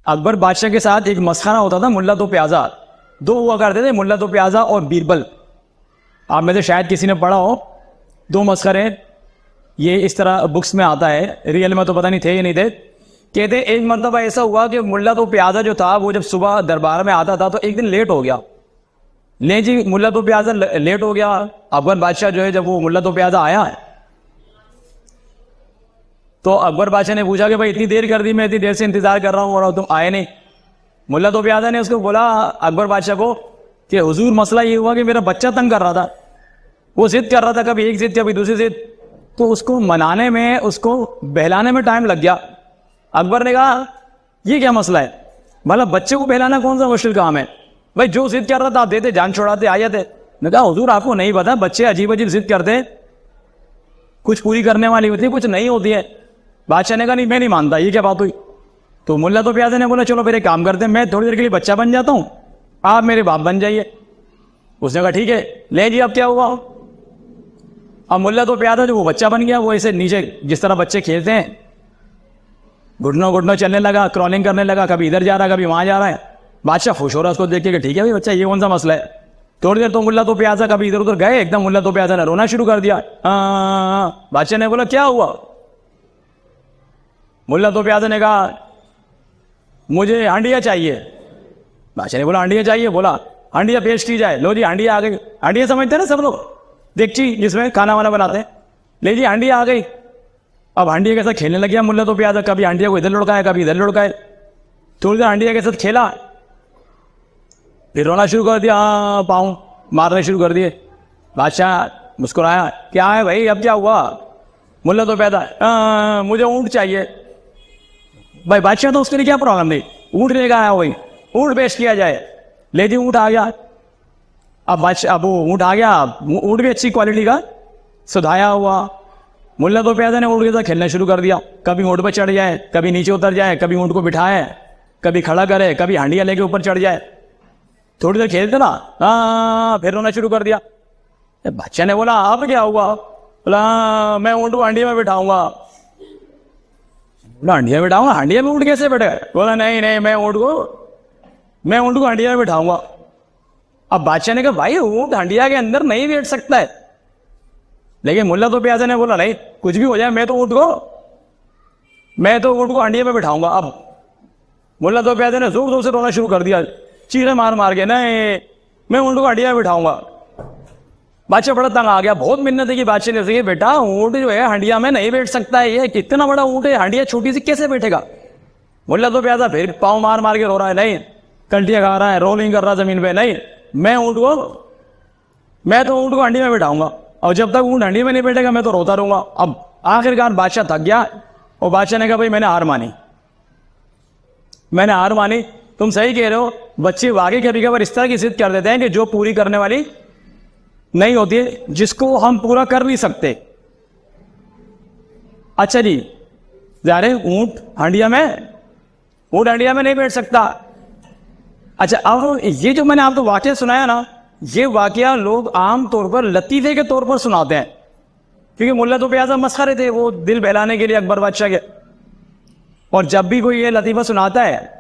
अकबर बादशाह के साथ एक मसखाना होता था, मुल्ला दो प्याजा। दो हुआ करते थे, मुल्ला दो प्याजा और बीरबल। आप में से शायद किसी ने पढ़ा हो। दो मसखरे, ये इस तरह बुक्स में आता है, रियल में तो पता नहीं थे या नहीं थे। कहते एक मरतबा ऐसा हुआ कि मुल्ला दो प्याजा जो था वो जब सुबह दरबार में आता था तो एक दिन लेट हो गया। ले जी, मुल्ला दो प्याजा लेट हो गया। अकबर बादशाह जो है, जब वो मुल्ला दो प्याजा आया है तो अकबर बादशाह ने पूछा कि भाई इतनी देर कर दी, मैं इतनी देर से इंतजार कर रहा हूँ और तुम आए नहीं। मुल्ला दो प्याजा ने उसको बोला, अकबर बादशाह को, कि हुजूर मसला ये हुआ कि मेरा बच्चा तंग कर रहा था, वो जिद कर रहा था, कभी एक जिद कभी दूसरी जिद, तो उसको मनाने में, उसको बहलाने में टाइम लग गया। अकबर ने कहा ये क्या मसला है, मतलब बच्चे को बहलाना कौन सा मुश्किल काम है, भाई जो जिद कर रहा था आप देते, जान छोड़ाते, आ जाते। मैं कहा हुजूर आपको नहीं पता, बच्चे अजीब अजीब जिद करते, कुछ पूरी करने वाली होती है, कुछ नहीं होती है। बादशाह ने कहा नहीं, मैं नहीं मानता, ये क्या बात हुई। तो मुल्ला तो प्याजे ने बोला चलो फिर एक काम करते हैं, मैं थोड़ी देर के लिए बच्चा बन जाता हूँ, आप मेरे बाप बन जाइए। उसने कहा ठीक है, ले जी अब क्या हुआ। अब मुल्ला तो प्याजा जो वो बच्चा बन गया, वो ऐसे नीचे जिस तरह बच्चे खेलते हैं, घुटनों घुटनों चलने लगा, क्रॉलिंग करने लगा, कभी इधर जा रहा है कभी वहां जा रहा है। बादशाह खुश हो रहा है उसको देख के, ठीक है भाई बच्चा, ये कौन सा मसला है। थोड़ी देर तो मुल्ला तो प्याजा कभी इधर उधर गए, एकदम मुल्ला तो प्याजा ने रोना शुरू कर दिया। बादशाह ने बोला क्या हुआ। मुल्ला तो प्याजा ने कहा मुझे हांडिया चाहिए। बादशाह ने बोला हांडिया चाहिए, बोला हांडिया पेश की जाए। लो जी हांडिया आ गई। हांडिया समझते हैं ना सब लोग, देगची जिसमें खाना वाना बनाते हैं। ले जी हांडिया आ गई। अब हांडिया के साथ खेलने लग गया मुल्ला तो प्याजा, कभी हांडिया को इधर लुढ़काए कभी इधर लुढ़काए। थोड़ी देर हांडिया के साथ खेला, फिर रोना शुरू कर दिया, पाँव मारने शुरू कर दिए। बादशाह मुस्कुराया, क्या है भाई अब क्या हुआ। मुल्ला तो प्याजा मुझे ऊँट चाहिए। भाई बादशाह तो उसके लिए क्या प्रॉब्लम नहीं, ऊँट लेकर आया, वही ऊँट पेश किया जाए। ले जी ऊँट आ गया। अब बादशाह, अब वो ऊँट आ गया, ऊँट भी अच्छी क्वालिटी का सुधाया हुआ। मुल्ला तो प्याजा ने ऊँट के साथ खेलना शुरू कर दिया, कभी ऊँट पर चढ़ जाए, कभी नीचे उतर जाए, कभी ऊँट को बिठाए, कभी खड़ा करे, कभी हांडिया लेके ऊपर चढ़ जाए। थोड़ी देर खेलते ना, फिर रोना शुरू कर दिया। बच्चे ने बोला अब क्या हुआ। बोला मैं ऊँट को हांडिया में बिठाऊंगा। बोला हांडिया में बिठाऊंगा, हांडिया में ऊँट कैसे बैठेगा। बोला नहीं नहीं, मैं ऊँट को हांडिया में बिठाऊंगा। अब बादशाह ने कहा भाई ऊँट हांडिया के अंदर नहीं बैठ सकता है। लेकिन मुल्ला तो प्याजा ने बोला नहीं, कुछ भी हो जाए मैं तो ऊँट को हांडिया में बिठाऊंगा। अब मुल्ला तो प्याजा ने जोर जोर से रोना शुरू कर दिया, चीखे मार मार के, नहीं मैं ऊँट को हांडिया में बिठाऊंगा। बादशाह बड़ा तंग आ गया, बहुत मिन्नत है कि बादशाह ने कही बेटा ऊँट जो है हांडिया में नहीं बैठ सकता है, ये कितना बड़ा ऊँट है, हांडिया छोटी सी कैसे बैठेगा। मुल्ला तो प्याजा फिर पाँव मार मार के रो रहा है, नहीं कंटिया खा रहा है, रोलिंग कर रहा है जमीन पे, नहीं मैं तो ऊँट को हांडिया में बिठाऊंगा, और जब तक ऊँट हांडिया में नहीं बैठेगा मैं तो रोता रहूंगा। अब आखिरकार बादशाह थक गया और बादशाह ने कहा भाई मैंने हार मानी। तुम सही कह रहे हो, बच्चे वाकई कभी कभार इस तरह की जिद कर देते हैं कि जो पूरी करने वाली नहीं होती है, जिसको हम पूरा कर नहीं सकते। अच्छा जी, जा रहे ऊँट हांडिया में नहीं बैठ सकता। अच्छा अब ये जो मैंने आपको वाकया सुनाया ना, ये वाकया लोग आम तौर पर लतीफे के तौर पर सुनाते हैं, क्योंकि मुल्ला तो प्याजा मस्खरे थे, वो दिल बहलाने के लिए अकबर बादशाह के। और जब भी कोई ये लतीफा सुनाता है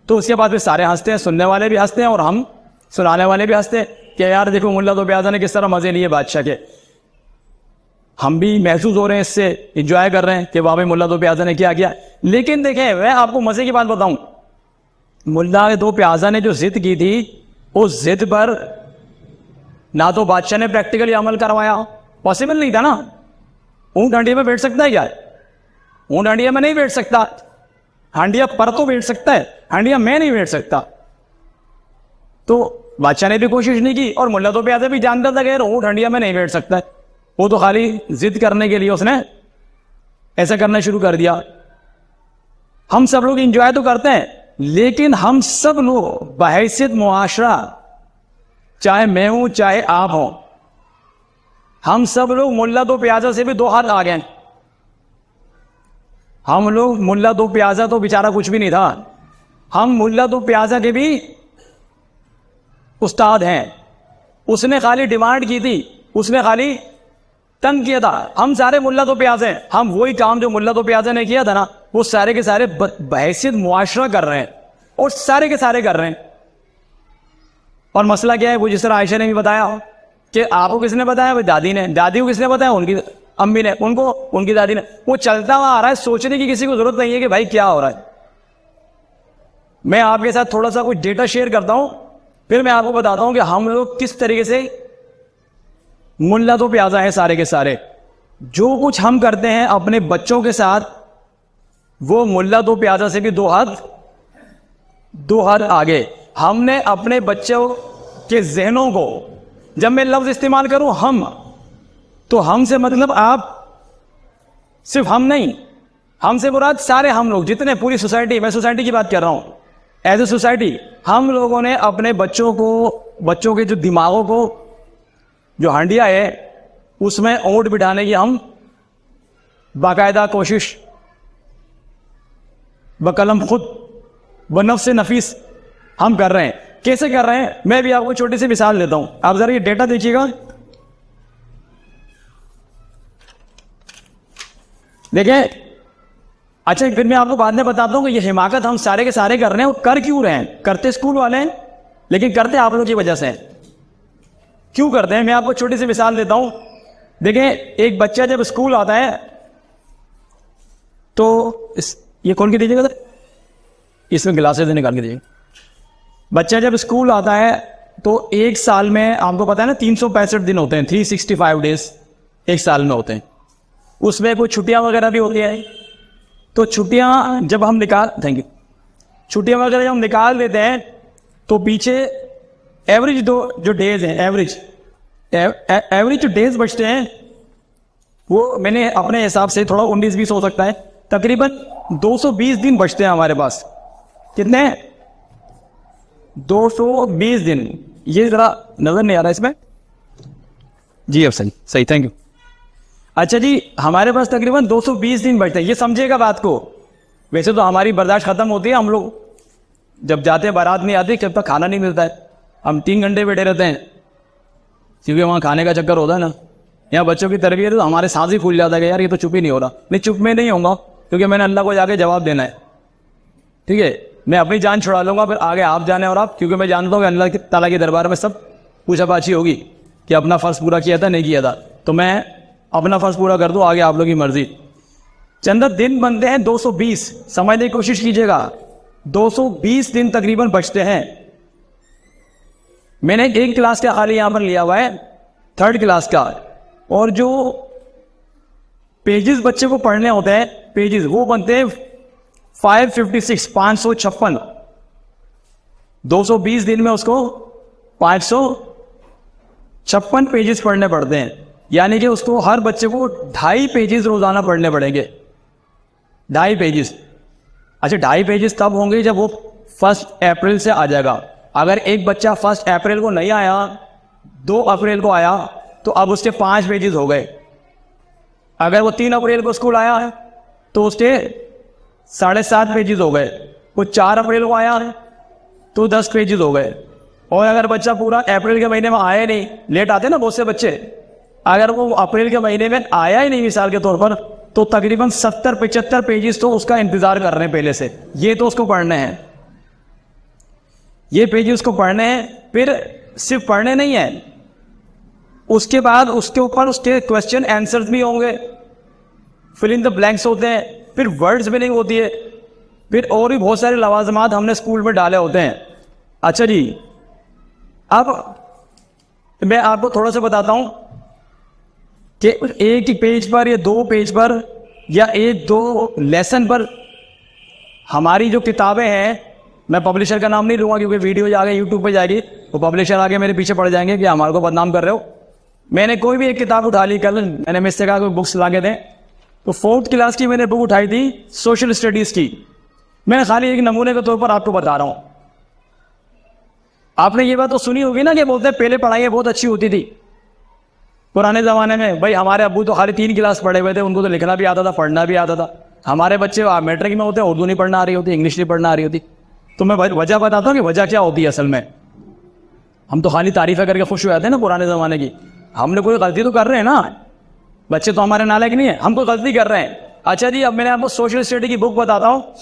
तो उसके बाद फिर सारे हंसते हैं, सुनने वाले भी हंसते हैं और हम सुनाने वाले भी हंसते हैं कि यार देखो मुल्ला तो प्याजा ने किस तरह मजे लिए बादशाह के। हम भी महसूस हो रहे हैं, इससे इंजॉय कर रहे हैं कि वाह भाई मुल्ला तो प्याजा ने क्या किया। लेकिन देखें, मैं आपको मजे की बात बताऊं, मुल्ला तो प्याजा ने जो जिद की थी, उस जिद पर ना तो बादशाह ने प्रैक्टिकली अमल करवाया, पॉसिबल नहीं था ना। ऊँट हांडिया में बैठ सकता है क्या? ऊँट हांडिया में नहीं बैठ सकता। हांडिया पर तो बैठ सकता है, हांडिया में नहीं बैठ सकता। तो बादशाह ने भी कोशिश नहीं की और मुल्ला तो प्याजा भी जानता था कि ऊँट हांडिया में नहीं बैठ सकता है। वो तो खाली जिद करने के लिए उसने ऐसा करना शुरू कर दिया। हम सब लोग इंजॉय तो करते हैं, लेकिन हम सब लोग बहैसियत मुआशरा, चाहे मैं हूं चाहे आप हो, हम सब लोग मुल्ला दो प्याजा से भी दो हाथ आ गए। हम लोग मुल्ला दो प्याजा तो बेचारा कुछ भी नहीं था, हम मुल्ला दो प्याजा के भी उस्ताद हैं। उसने खाली डिमांड की थी, उसने खाली तंग किया था। हम सारे मुल्ला तो प्याज हैं, हम वही काम जो मुल्ला तो प्याजा ने किया था ना, वो सारे के सारे बहैसियत मुआशरा कर रहे हैं। और सारे के सारे कर रहे हैं। और मसला क्या है, वो जिस तरह आयशा ने भी बताया कि आपको किसने बताया, भाई दादी ने, दादी को किसने बताया, उनकी अम्मी ने, उनको उनकी दादी ने। वो चलता हुआ आ रहा है, सोचने की किसी को जरूरत नहीं है कि भाई क्या हो रहा है। मैं आपके साथ थोड़ा सा कुछ डेटा शेयर करता हूं, फिर मैं आपको बताता हूं कि हम लोग किस तरीके से मुल्ला तो प्याजा है सारे के सारे। जो कुछ हम करते हैं अपने बच्चों के साथ, वो मुल्ला तो प्याजा से भी दो हाथ आगे। हमने अपने बच्चों के जहनों को, जब मैं लफ्ज इस्तेमाल करूं हम, तो हमसे मतलब आप, सिर्फ हम नहीं, हमसे मुराद सारे हम लोग, जितने पूरी सोसाइटी, मैं सोसाइटी की बात कर रहा हूं, एज ए सोसाइटी हम लोगों ने अपने बच्चों के जो दिमागों को, जो हंडिया है उसमें ओट बिठाने की हम बाकायदा कोशिश बकलम खुद व नफ्स नफीस हम कर रहे हैं। कैसे कर रहे हैं, मैं भी आपको छोटी सी मिसाल देता हूं। आप जरा ये डेटा देखिएगा, देखिए। अच्छा, फिर मैं आपको बाद में बताता हूं कि ये हिमाकत हम सारे के सारे कर रहे हैं, और कर क्यों रहे हैं। करते स्कूल वाले हैं, लेकिन करते आप लोगों की वजह से। क्यों करते हैं, मैं आपको छोटी सी मिसाल देता हूं। देखिए, एक बच्चा जब स्कूल आता है तो ये खोल के दीजिएगा, इसमें गिलासेस निकाल के दीजिएगा। बच्चा जब स्कूल आता है तो एक साल में, आपको पता है ना, 365 दिन होते हैं, 365 डेज एक साल में होते हैं। उसमें कोई छुट्टियां वगैरह भी होती है। तो छुट्टियां जब हम छुट्टियां वगैरह जब हम निकाल देते हैं तो पीछे एवरेज जो डेज हैं, एवरेज जो डेज बचते हैं, वो मैंने अपने हिसाब से, थोड़ा 19-20 हो सकता है, तकरीबन 220 दिन बचते हैं हमारे पास। कितने, 220 दिन। ये जरा नजर नहीं आ रहा इसमें जी, अब सही, थैंक यू। अच्छा जी, हमारे पास तकरीबन 220 दिन बचते हैं, ये समझिएगा बात को। वैसे तो हमारी बर्दाश्त खत्म होती है, हम लोग जब जाते हैं, बारात नहीं आती जब तक खाना नहीं मिलता है, हम 3 घंटे बैठे रहते हैं, क्योंकि वहाँ खाने का चक्कर होता है ना। यहाँ बच्चों की तरबियत तो हमारे सांस ही फूल जाता है कि यार ये तो चुप ही नहीं हो रहा। नहीं, चुप में नहीं होगा, क्योंकि मैंने अल्लाह को जाके जवाब देना है। ठीक है, मैं अपनी जान छुड़ा लूंगा, फिर आगे आप जाने और आप, क्योंकि मैं जानता हूँ कि अल्लाह ताला के दरबार में सब पूछापाछी होगी कि अपना फर्ज पूरा किया था नहीं किया था। तो मैं अपना फर्ज पूरा कर दूं, आगे आप लोग की मर्जी। चंदा दिन बनते हैं 220, समझने की कोशिश कीजिएगा। 220 दिन तकरीबन बचते हैं। मैंने एक क्लास का खाली यहां पर लिया हुआ है, 3rd क्लास का, और जो पेजेस बच्चे को पढ़ने होते हैं, पेजेस वो बनते हैं 556। 220 दिन में उसको 556 पेजेस पढ़ने पड़ते हैं, यानी कि उसको हर बच्चे को 2.5 पेजेस रोजाना पढ़ने पड़ेंगे। 2.5 पेजेस। अच्छा, 2.5 पेजेस तब होंगे जब वो 1 अप्रैल से आ जाएगा। अगर एक बच्चा 1 अप्रैल को नहीं आया, 2 अप्रैल को आया, तो अब उसके 5 पेजेस हो गए। अगर वो 3 अप्रैल को स्कूल आया है तो उसके 7.5 पेजेस हो गए। वो 4 अप्रैल को आया है तो 10 पेजेस हो गए। और अगर बच्चा पूरा अप्रैल के महीने में आया नहीं, लेट आते ना बहुत से बच्चे, अगर वो अप्रैल के महीने में आया ही नहीं मिसाल के तौर पर, तो तकरीबन 70-75 पेजेस तो उसका इंतजार कर रहे हैं पहले से। ये तो उसको पढ़ने हैं, ये पेजेस उसको पढ़ने हैं। फिर सिर्फ पढ़ने नहीं है, उसके बाद उसके ऊपर उसके क्वेश्चन आंसर्स भी होंगे, फिल इन द ब्लैंक्स होते हैं, फिर वर्ड्स मीनिंग होती है, फिर और भी बहुत सारे लवाजमात हमने स्कूल में डाले होते हैं। अच्छा जी, अब मैं आपको थोड़ा सा बताता हूं कि एक ही पेज पर या 2 पेज पर या 1-2 लेसन पर हमारी जो किताबें हैं, मैं पब्लिशर का नाम नहीं लूँगा क्योंकि वीडियो आगे यूट्यूब पे जाएगी, वो पब्लिशर आगे मेरे पीछे पड़ जाएंगे कि हमारे को बदनाम कर रहे हो। मैंने कोई भी एक किताब उठा ली, कल मैंने मुझसे कहा कोई बुक्स ला के दें, तो 4th क्लास की मैंने बुक उठाई थी, सोशल स्टडीज़ की। मैं खाली एक नमूने के तौर पर आपको बता रहा हूँ। आपने ये बात तो सुनी होगी ना कि बोलते हैं पहले पढ़ाई बहुत अच्छी होती थी पुराने ज़माने में। भाई हमारे अब्बू तो खाली 3 क्लास पढ़े हुए थे, उनको तो लिखना भी आता था, पढ़ना भी आता था। हमारे बच्चे मैट्रिक में होते हैं, उर्दू नहीं पढ़ना आ रही होती, इंग्लिश नहीं पढ़ना आ रही होती। तो मैं वजह बताता हूँ कि वजह क्या होती है असल में। हम तो खाली तारीफ़ करके खुश हो जाते हैं ना पुराने ज़माने की। हमने कोई गलती तो कर रहे हैं ना, बच्चे तो हमारे नालायक नहीं है, हम कोई गलती कर रहे हैं। अच्छा जी, अब मैंने आपको सोशल स्टडी की बुक बताता हूँ।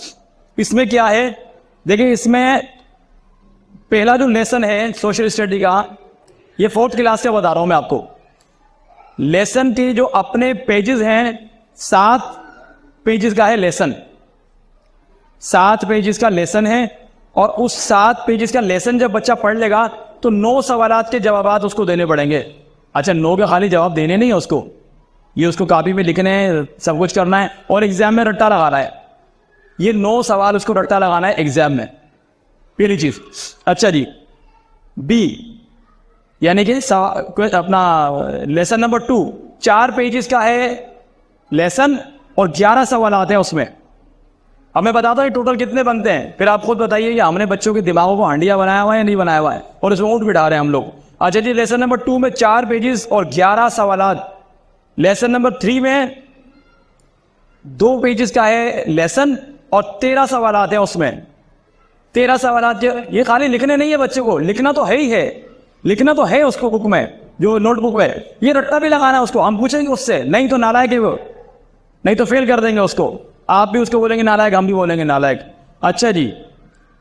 इसमें क्या है देखिए इसमें पहला जो लेसन है सोशल स्टडी का, ये 4th क्लास का बता रहा हूं मैं आपको। लेसन के जो अपने पेजेस हैं 7 पेजेस का है लेसन, 7 पेजेस का लेसन है। और उस 7 पेजेस का लेसन जब बच्चा पढ़ लेगा तो 9 सवालात के जवाब उसको देने पड़ेंगे। अच्छा 9 के खाली जवाब देने नहीं है उसको, ये उसको कॉपी में लिखने हैं, सब कुछ करना है और एग्जाम में रट्टा लगाना है। ये 9 सवाल उसको रट्टा लगाना है एग्जाम में, पहली चीज। अच्छा जी, बी यानी कि अपना लेसन नंबर 2 4 पेजेस का है लेसन और 11 सवाल आते हैं उसमें। अब मैं बताता हूँ टोटल कितने बनते हैं, फिर आप खुद बताइए कि हमने बच्चों के दिमागों को हांडिया बनाया हुआ है या नहीं बनाया हुआ है, और इसमें ऊँट बिठा रहे हैं हम लोग। अच्छा जी, लेसन नंबर 2 में 4 पेजेस और 11 सवाल। लेसन नंबर 3 में 2 पेजेस का है लेसन और 13 सवाल आते हैं उसमें। 13 सवाल। ये खाली लिखने नहीं है बच्चे को, लिखना तो है ही है, लिखना तो है उसको बुक में, जो नोटबुक में। ये रट्टा भी लगाना है उसको, हम पूछेंगे उससे, नहीं तो नालायक है वो, नहीं तो फेल कर देंगे उसको। आप भी उसको बोलेंगे नालायक, हम भी बोलेंगे नालायक। अच्छा जी,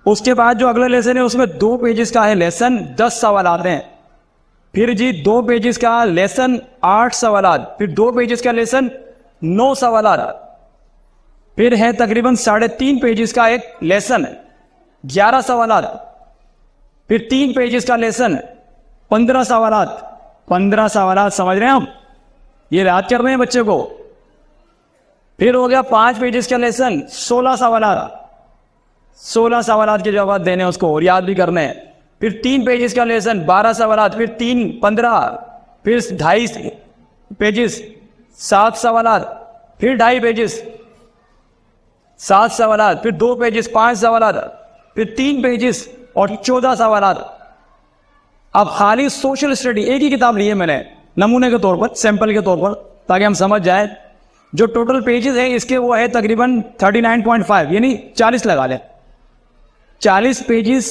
उसके बाद जो अगला लेसन है उसमें 2 पेजेस का है लेसन, 10 सवाल आते हैं। फिर जी 2 पेजेस का लेसन, 8 सवाल। फिर 2 पेजेस का लेसन, 9 सवाल। फिर है तकरीबन 3.5 पेजेस का एक लेसन, 11 सवाल। फिर 3 पेजेस का लेसन, 15 सवाल। 15 सवाल समझ रहे हैं हम, ये याद कर रहे हैं बच्चे को। फिर हो गया 5 पेजेस का लेसन, 16 सवाल। 16 सवाल के जवाब देने उसको और याद भी करने हैं। फिर 3 पेजेस का लेसन, 12 सवाल। फिर 3 15, फिर 2.5 पेजेस 7 सवाल। फिर 2.5 पेजेस 7 सवाल। फिर 2 पेजेस 5 सवाल। फिर 3 पेजेस और 14 सवाल। अब खाली सोशल स्टडी एक ही किताब ली है मैंने नमूने के तौर पर, सैंपल के तौर पर, ताकि हम समझ जाए। जो टोटल पेजेस है इसके वो है तकरीबन 39.5, यानी 40 लगा लें। 40 पेजेस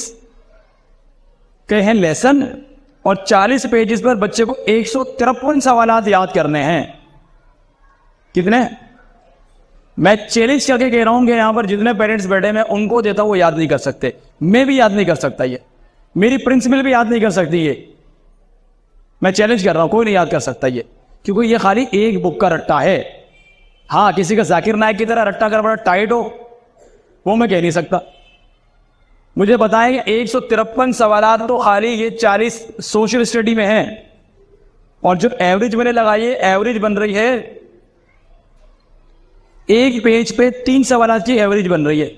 के हैं लेसन और 40 पेजेस पर बच्चे को 153 सवाल याद करने हैं। कितने? मैं चैलेंज करके कह रहा हूं कि यहां पर जितने पेरेंट्स बैठे मैं उनको देता हूं वो याद नहीं कर सकते, मैं भी याद नहीं कर सकता, ये मेरी प्रिंसिपल भी याद नहीं कर सकती, ये मैं चैलेंज कर रहा हूं, कोई नहीं याद कर सकता ये, क्योंकि ये खाली एक बुक का रट्टा है। हाँ, किसी का जाकिर नायक की तरह रट्टा कर बड़ा टाइट हो वो मैं कह नहीं सकता। मुझे बताएं 153 सवाल तो खाली ये 40 सोशल स्टडी में है, और जो एवरेज मैंने लगाई है, एवरेज बन रही है एक पेज पे 3 सवाल की एवरेज बन रही है।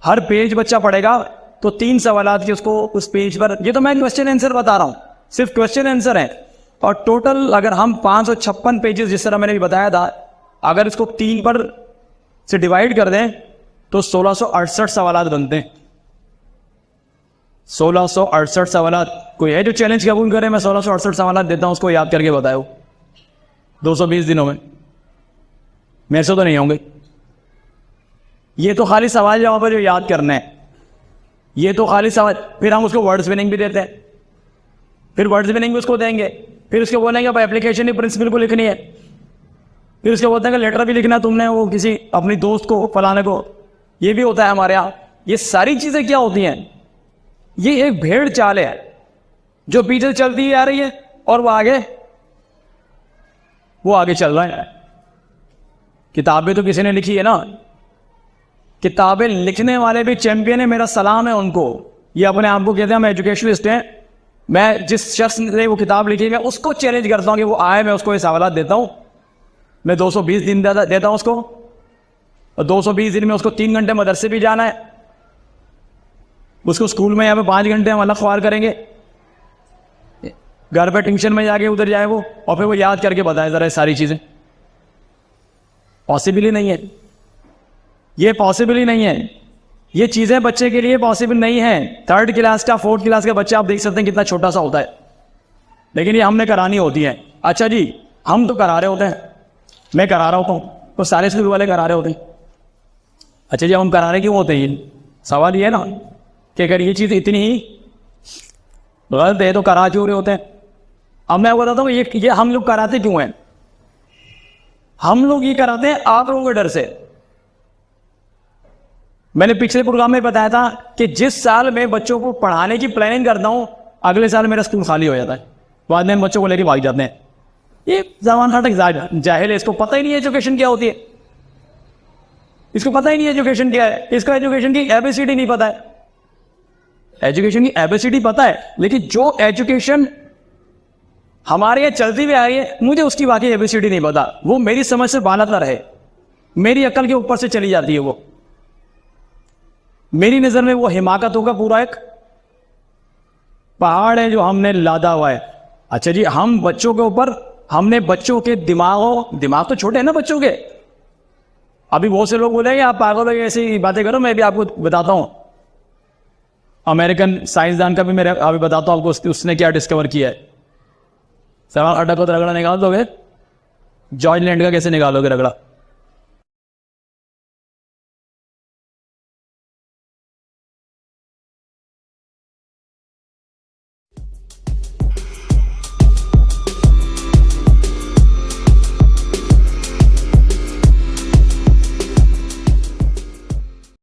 हर पेज बच्चा पढ़ेगा तो 3 सवाल की उसको उस पेज पर, ये तो मैं क्वेश्चन आंसर बता रहा हूं, सिर्फ क्वेश्चन आंसर है। और टोटल अगर हम 556 पेजेस जिस तरह मैंने भी बताया था, अगर इसको 3 पर से डिवाइड कर दें तो 1668 सवाल बनते हैं। 1668 सवाल। कोई है जो चैलेंज कबूल करे मैं 1668 सवाल देता हूं उसको याद करके बताओ 220 दिनों में? मेरे से तो नहीं होंगे। ये तो खाली सवाल जवाब पर जो याद करना है, ये तो खाली सवाल। फिर हम उसको वर्ड्स विनिंग भी देते हैं, फिर वर्ड्स विनिंग भी उसको देंगे, फिर उसको बोलेंगे भाई एप्लीकेशन की प्रिंसिपल को लिखनी है, फिर उसके बोलते हैं कि लेटर भी लिखना तुमने वो किसी अपनी दोस्त को फलाने को, ये भी होता है हमारे यहाँ। ये सारी चीजें क्या होती हैं? ये एक भेड़ चाल है जो पीछे चलती आ रही है और वो आगे चल रहा है। किताबें तो किसी ने लिखी है ना, किताबें लिखने वाले भी चैंपियन है, मेरा सलाम है उनको। ये अपने आप को कहते हैं हम एजुकेशनिस्ट हैं। मैं जिस शख्स ने वो किताब लिखी मैं उसको चैलेंज करता हूं कि वो आए, मैं उसको ये सवाल देता हूं। मैं 220 दिन देता हूं उसको, और 220 दिन में उसको 3 घंटे मदरसे भी जाना है, उसको स्कूल में यहाँ पे 5 घंटे हम अलग ख्वार करेंगे, घर पे ट्यूशन में जाके उधर जाए वो, और फिर वो याद करके बताए जरा सारी चीजें। पॉसिबल ही नहीं है, ये पॉसिबल ही नहीं है। ये चीजें बच्चे के लिए पॉसिबल नहीं है। 3rd क्लास का 4th क्लास का बच्चा आप देख सकते हैं कितना छोटा सा होता है, लेकिन ये हमने करानी होती है। अच्छा जी, हम तो करा रहे होते हैं, मैं करा रहा होता हूँ, तो सारे स्कूल वाले करा रहे होते हैं। अच्छा जी, हम करा रहे क्यों होते हैं? सवाल ये है ना कि अगर ये चीज इतनी ही गलत है तो करा क्यों रहे होते हैं? अब मैं बताता हूँ ये हम लोग कराते क्यों हैं। हम लोग ये कराते हैं आप लोगों के डर से। मैंने पिछले प्रोग्राम में बताया था कि जिस साल मैं बच्चों को पढ़ाने की प्लानिंग करता हूं, अगले साल मेरा स्कूल खाली हो जाता है, बाद में बच्चों को लेकर भाग जाते हैं। ये जवान फाटक जाहिल है, इसको पता ही नहीं है एजुकेशन क्या होती है, इसको पता ही नहीं एजुकेशन क्या है, इसको एजुकेशन की एबीसीडी नहीं पता है। एजुकेशन की एबीसीडी पता है, लेकिन जो एजुकेशन हमारे यहाँ चलती हुई आ रही है, मुझे उसकी वाकई एबीसीडी नहीं पता। वो मेरी समझ से बालतर है, मेरी अकल के ऊपर से चली जाती है। वो मेरी नजर में वो हिमाकत होगा पूरा एक पहाड़ है जो हमने लादा हुआ है। अच्छा जी, हम बच्चों के ऊपर हमने बच्चों के दिमाग तो छोटे हैं ना बच्चों के। अभी बहुत से लोग बोलेंगे आप पागल हो, ऐसी बातें करो। मैं भी आपको बताता हूं, अमेरिकन साइंसदान का भी मैं अभी बताता हूं आपको, उसने क्या डिस्कवर किया है। सवाल अड्डा को रगड़ा निकाल दोगे, जॉर्ज लैंड का कैसे निकालोगे रगड़ा?